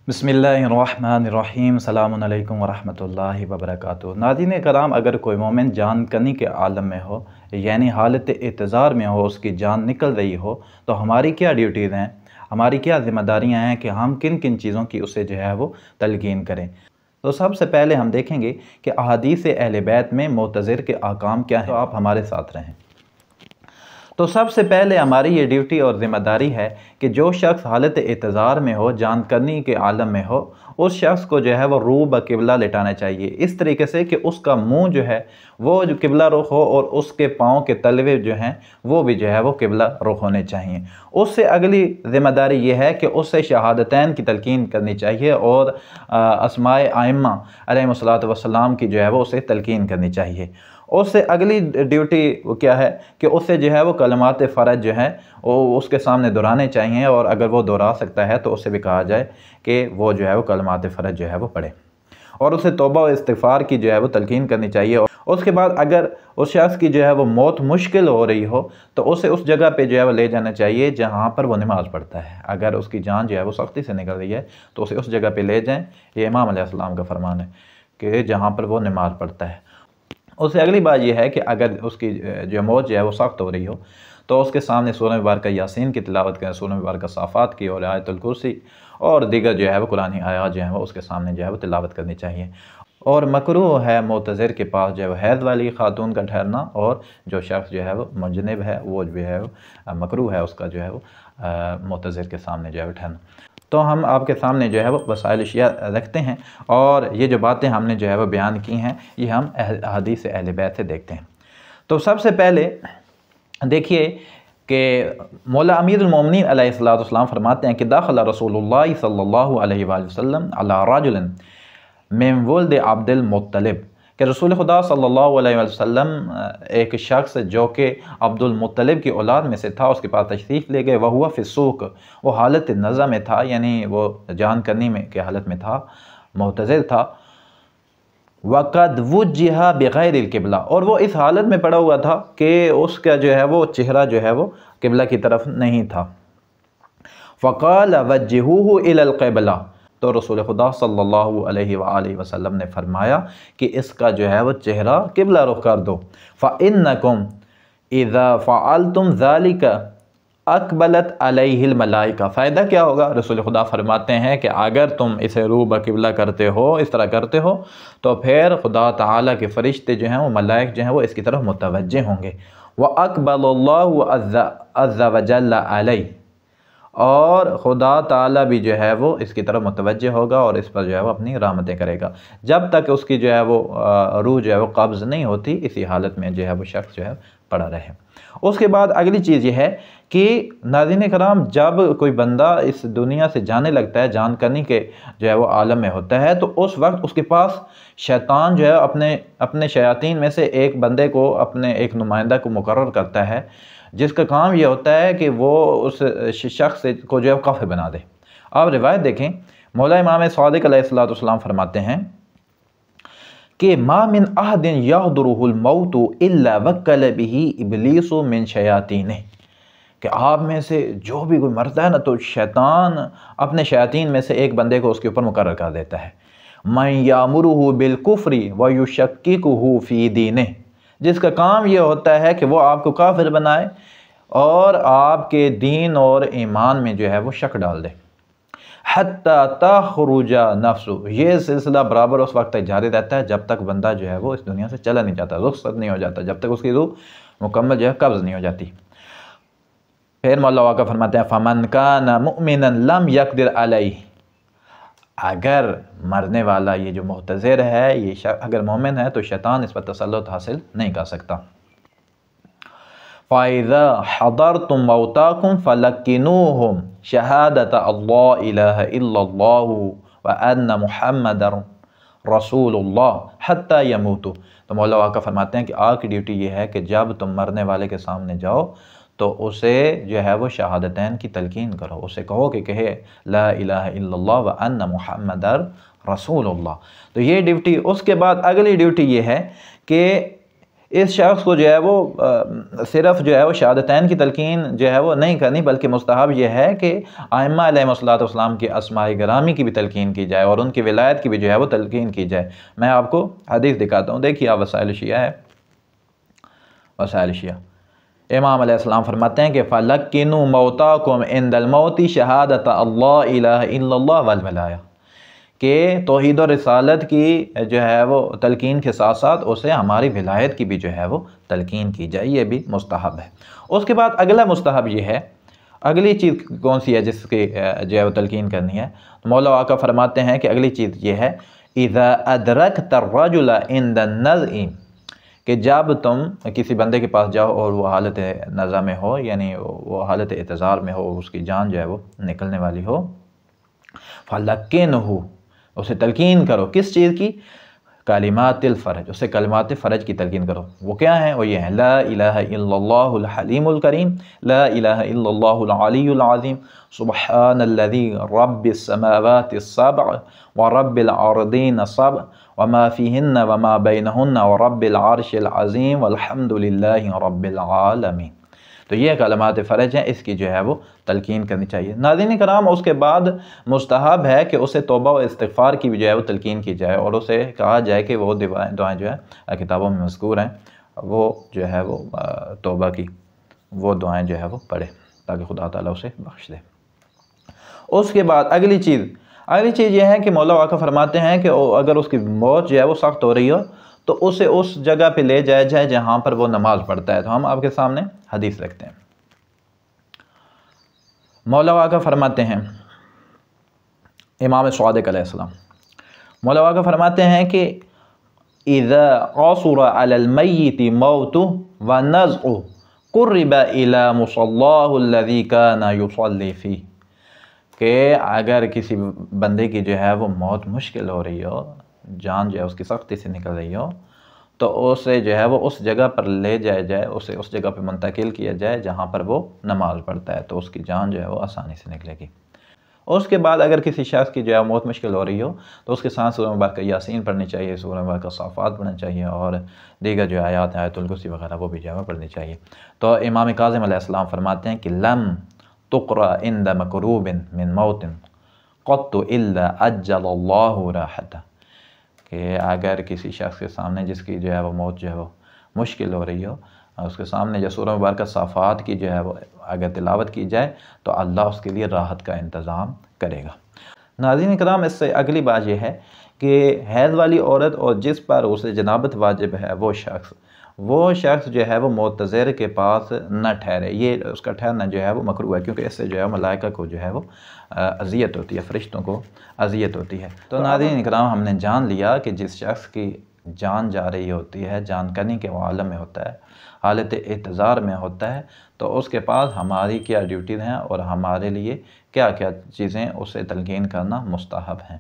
बिस्मिल्लाहिर्रहमानिर्रहीम अस्सलामु अलैकुम वरहमतुल्लाहि वबरकातुहू। नाज़रीन कराम, अगर कोई मोमिन जान कनी के आलम में हो, यानी हालत इंतज़ार में हो, उसकी जान निकल रही हो, तो हमारी क्या ड्यूटीज़ हैं, हमारी क्या ज़िम्मेदारियां हैं कि हम किन किन चीज़ों की उसे जो है वो तलकीन करें। तो सबसे पहले हम देखेंगे कि अहादीस अहले बैत में मोतज़िर के अहकाम क्या हैं। तो आप हमारे साथ रहें। तो सबसे पहले हमारी ये ड्यूटी और ज़िम्मेदारी है कि जो शख्स हालत इंतज़ार में हो, जान करनी के आलम में हो, उस शख्स को जो है वो रू ब क़िबला लेटाना चाहिए, इस तरीके से कि उसका मुंह जो है वो जो क़िबला रुख हो और उसके पाँव के तलवे जो हैं वो भी जो है वो क़िबला रुख होने चाहिए। उससे अगली ज़िम्मेदारी ये है कि उससे शहादतैन की तलकीन करनी चाहिए और अस्माए आइम्मा अलैहिमुस्सलातु वस्सलाम की जो है वो उसे तलकीन करनी चाहिए। उससे अगली ड्यूटी क्या है कि उससे जो है वो कलमात फ़र्ज जो हैं वो उसके सामने दोहराने चाहिए, और अगर वो दोहरा सकता है तो उससे भी कहा जाए कि वो जो है वो कलमात फ़र्ज जो है वो पढ़े, और उसे तौबा और इस्तिग़फ़ार की जो है वो तलकीन करनी चाहिए। और उसके बाद अगर उस शख्स की जो है वो मौत मुश्किल हो रही हो तो उसे उस जगह पे जो है वो ले जाना चाहिए जहाँ पर वो नमाज़ पढ़ता है। अगर उसकी जान जो है वो सख्ती से निकल रही है तो उसे उस जगह पे ले जाएँ। ये इमाम अलैहिस्सलाम का फरमान है कि जहाँ पर वो नमाज़ पढ़ता है। उससे अगली बात यह है कि अगर उसकी जो मौत जो है वो सख्त हो रही हो तो उसके सामने सूरह मुबारक यासीन की तिलावत करें, सूरह मुबारक साफ़ात की और आयतुल कुर्सी और दीगर जो है वो कुरानी आयात जो है वो उसके सामने जो है वो तिलावत करनी चाहिए। और मकरूह है मोतज़िर के पास जो है वो हैज़ वाली खातून का ठहरना, और जो शख्स जो है वो मुजनब है वो जो है वो मकरूह है उसका जो है वो मोतज़िर के सामने जो है वो ठहरना। तो हम आपके सामने जो है वो वसाइल अशिया रखते हैं, और ये जो बातें हमने जो है वो बयान की हैं ये हम हदीस अहले बैत से देखते हैं। तो सबसे पहले देखिए कि मौला अमीरुल मोमिनीन अलैहिस्सलातु वस्सलाम फरमाते हैं कि दाखला रसूलुल्लाह सल्लल्लाहु अलैहि वसल्लम अला रजुलिन मिन वल्द अब्दुल मुत्तलिब, कि रसूल खुदा सल्लल्लाहु अलैहि वसल्लम एक शख्स जो कि अब्दुल मुत्तलिब की औलाद में से था उसके पास तशरीफ़ ले गए। वह हुआ फ़िस्सूक, वो हालत नज़ा में था, यानी वो जान करनी में की हालत में था, मोतज़िर था। वक़द वुज्जिहा बिग़ैरिल क़िबला, और वो इस हालत में पड़ा हुआ था कि उसका जो है वो चेहरा जो है वो क़िबला की तरफ नहीं था। फ़क़ाल वज्जिहूहु इलल क़िबला, तो रसूल खुदा सल्लल्लाहु अलैहि वसल्लम ने फरमाया कि इसका जो है वो चेहरा क़िबला रुख कर दो। फ़इन्नकुम इज़ा फ़अल्तुम ज़ालिका अक़बलत अलैहिल मलाइका। फ़ायदा क्या होगा? रसूल खुदा फरमाते हैं कि अगर तुम इसे रू ब क़िबला करते हो, इस तरह करते हो, तो फिर खुदा ताला के फ़रिश्ते जो हैं वो मलाइक जो हैं वो इसकी तरफ मुतवज्जे होंगे। व अक़बलल्लाहु अज़्ज़ा व जल्ल अलैहि, और खुदा ताला भी जो है वो इसकी तरफ मुतवज्जे होगा और इस पर जो है वो अपनी रहमतें करेगा। जब तक उसकी जो है वो रूह जो है वो कब्ज़ नहीं होती, इसी हालत में जो है वो शख्स जो है पड़ा रहे। उसके बाद अगली चीज़ ये है कि नाज़रीन कराम, जब कोई बंदा इस दुनिया से जाने लगता है, जान करनी के जो है वो आलम में होता है, तो उस वक्त उसके पास शैतान जो है अपने शयातीन में से एक बंदे को, अपने एक नुमाइंदा को मुकर्रर करता है, जिसका काम ये होता है कि वो उस शख्स को जो है काफ़िर बना दे। आप रिवायत देखें, मौला इमाम सादिक अलैहिस्सलातु वस्सलाम फरमाते हैं कि मा मिन अहदिन यहदुरुहुल मौतु इल्ला वक्कल बिही इब्लीसु मिन शयातीनिह, कि आप में से जो भी कोई मरता है ना तो शैतान अपने शयातीन में से एक बंदे को उसके ऊपर मुकर्रर कर देता है। मन यामुरुहु बिल कुफ्री व युशक्किकुहु फी दीनिह, जिसका काम ये होता है कि वो आपको काफिर बनाए और आपके दीन और ईमान में जो है वो शक डाल दे। हत्ता तखरुजा नफ्सु, ये सिलसिला बराबर उस वक्त तक जारी रहता है जब तक बंदा जो है वो इस दुनिया से चला नहीं जाता, रुखसत नहीं हो जाता, जब तक उसकी रूह मुकम्मल जो है कब्ज़ नहीं हो जाती। फिर मौला वाक़ा फरमाते हैं फमन काना मुमिनन लम यक़दिर अलैहि, अगर मरने वाला ये जो मोतज़िर है, ये अगर मोमिन है तो शैतान इस पर तसल्लुत हासिल नहीं कर सकता। फ़इज़ा हदरतुम मौताकुम फ़लक्किनूहुम शहादत अल्ला इलाहा इल्लल्लाहु व अन्न मुहम्मदर रसूलुल्लाह हत्ता यमूतु। तो मौला वाक़ा फरमाते हैं कि आपकी ड्यूटी ये है कि जब तुम मरने वाले के सामने जाओ तो उसे जो है वो शहादतैन की तलकीन करो, उसे कहो कि कहे ला इलाहा इल्लल्लाह व अन्न मुहम्मदर रसूलुल्लाह। तो ये ड्यूटी। उसके बाद अगली ड्यूटी ये है कि اس شخص کو جو ہے وہ صرف جو ہے وہ شہادتین کی تلقین جو ہے وہ نہیں کرنی، بلکہ مستحب یہ ہے کہ ائمہ علیہ السلام کی اسماء گرامی کی بھی تلقین کی جائے اور ان کی ولایت کی بھی جو ہے وہ تلقین کی جائے۔ میں آپ کو حدیث دکھاتا ہوں، دیکھیے آپ وسائل شیعہ ہے، وسائل شیعہ امام علیہ السلام فرماتے ہیں کہ فَلَقِّنُوا مَوْتَاكُمْ عِنْدَ الْمَوْتِ شَهَادَةَ اللَّهِ إِلَهَ إِلَّا اللَّهُ وَالْوَلَایَةُ، کہ توحید و رسالت کی جو ہے وہ تلقین کے ساتھ ساتھ اسے ہماری ولایت کی بھی جو ہے وہ تلقین کی جائے، یہ بھی مستحب ہے۔ اس کے بعد اگلا مستحب یہ ہے، اگلی چیز کون سی ہے جس کی جو ہے وہ تلقین کرنی ہے؟ مولا آقا فرماتے ہیں کہ اگلی چیز یہ ہے اِذَا أَدْرَكْتَ الرَّجُلَ عِنْدَ النَّزْعِ، کہ جب تم کسی بندے کے پاس جاؤ اور وہ حالت نزع میں ہو، یعنی وہ حالت اعتذار میں ہو، اس کی جان جو ہے وہ نکلنے والی ہو، فَلَقِّنْهُ، اسے تلقین کرو، کس چیز کی؟ کلمات الفرج، اسے کلمات فرج کی تلقین کرو۔ وہ کیا ہیں؟ وہ یہ ہیں لا الہ الا اللہ الحلیم الکریم، لا الہ الا اللہ العلی العظیم، سبحان الذی رب السماوات السبع ورب الارضین السبع وما فیہن وما بینہن ورب العرش العظیم والحمد للہ رب العالمین۔ تو یہ کلمات فرج ہیں، اس کی جو ہے وہ تلقین کرنی چاہیے۔ ناظرین کرام، اس کے بعد مستحب ہے کہ اسے توبہ و استغفار کی بھی جو ہے وہ تلقین کی جائے اور اسے کہا جائے کہ وہ دعائیں جو ہے کتابوں میں مذکور ہیں، وہ جو ہے وہ توبہ کی وہ دعائیں جو ہے وہ پڑھے تاکہ خدا تعالیٰ اسے بخش دے۔ اس کے بعد اگلی چیز یہ ہے کہ مولا آقا فرماتے ہیں کہ اگر اس کی موت جو ہے وہ سخت ہو رہی ہو تو اسے اس جگہ پہ لے جایا جائے جہاں پر وہ نماز پڑھتا ہے۔ تو ہم آپ کے سامنے حدیث رکھتے ہیں۔ مولا آقا فرماتے ہیں، امام صادق علیہ السلام، مولا آقا فرماتے ہیں کہ اذا قصر علی المیت موته ونزعه قرب الى مصلاه الذي كان يصلي فيه، کہ اگر کسی بندے کی جو ہے وہ موت مشکل ہو رہی ہو، جان جو ہے اس کی سختی سے نکل رہی ہو، تو اسے جو ہے وہ اس جگہ پر لے جایا جائے، اسے اس جگہ پہ منتقل کیا جائے جہاں پر وہ نماز پڑھتا ہے، تو اس کی جان جو ہے وہ آسانی سے نکلے گی۔ اس کے بعد اگر کسی شخص کی جو ہے موت مشکل ہو رہی ہو تو اس کے ساتھ سورہ مبارکہ یاسین پڑھنی چاہیے، سورہ مبارکہ صافات پڑھنا چاہیے اور دیگر جو آیات ہیں آیت الکرسی وغیرہ وہ بھی جو ہے پڑھنی چاہیے۔ تو امام کاظم علیہ السلام فرماتے ہیں کہ لم تقرأ عند مکروب من موت قط الا عجل اللہ راحتہ، کہ اگر کسی شخص کے سامنے جس کی جو ہے وہ موت جو ہے وہ مشکل ہو رہی ہو، اس کے سامنے جو سورہ مبارکہ صافات کی جو ہے وہ اگر تلاوت کی جائے تو اللہ اس کے لیے راحت کا انتظام کرے گا۔ ناظرین کرام، اس سے اگلی بات یہ ہے کہ حیض والی عورت اور جس پر اسے جنابت واجب ہے وہ شخص جو ہے وہ معتذر کے پاس نہ ٹھہرے، یہ اس کا ٹھہرنا جو ہے وہ مکروہ ہے، کیونکہ اس سے جو ہے ملائکہ کو جو ہے وہ اذیت ہوتی ہے، فرشتوں کو اذیت ہوتی ہے۔ تو ناظرین اکرام، ہم نے جان لیا کہ جس شخص کی جان جا رہی ہوتی ہے، جان کنی کے عالم میں ہوتا ہے، حالت اعتذار میں ہوتا ہے، تو اس کے پاس ہماری کیا ڈیوٹیز ہیں اور ہمارے لیے کیا کیا چیزیں اسے تلقین کرنا مستحب ہیں۔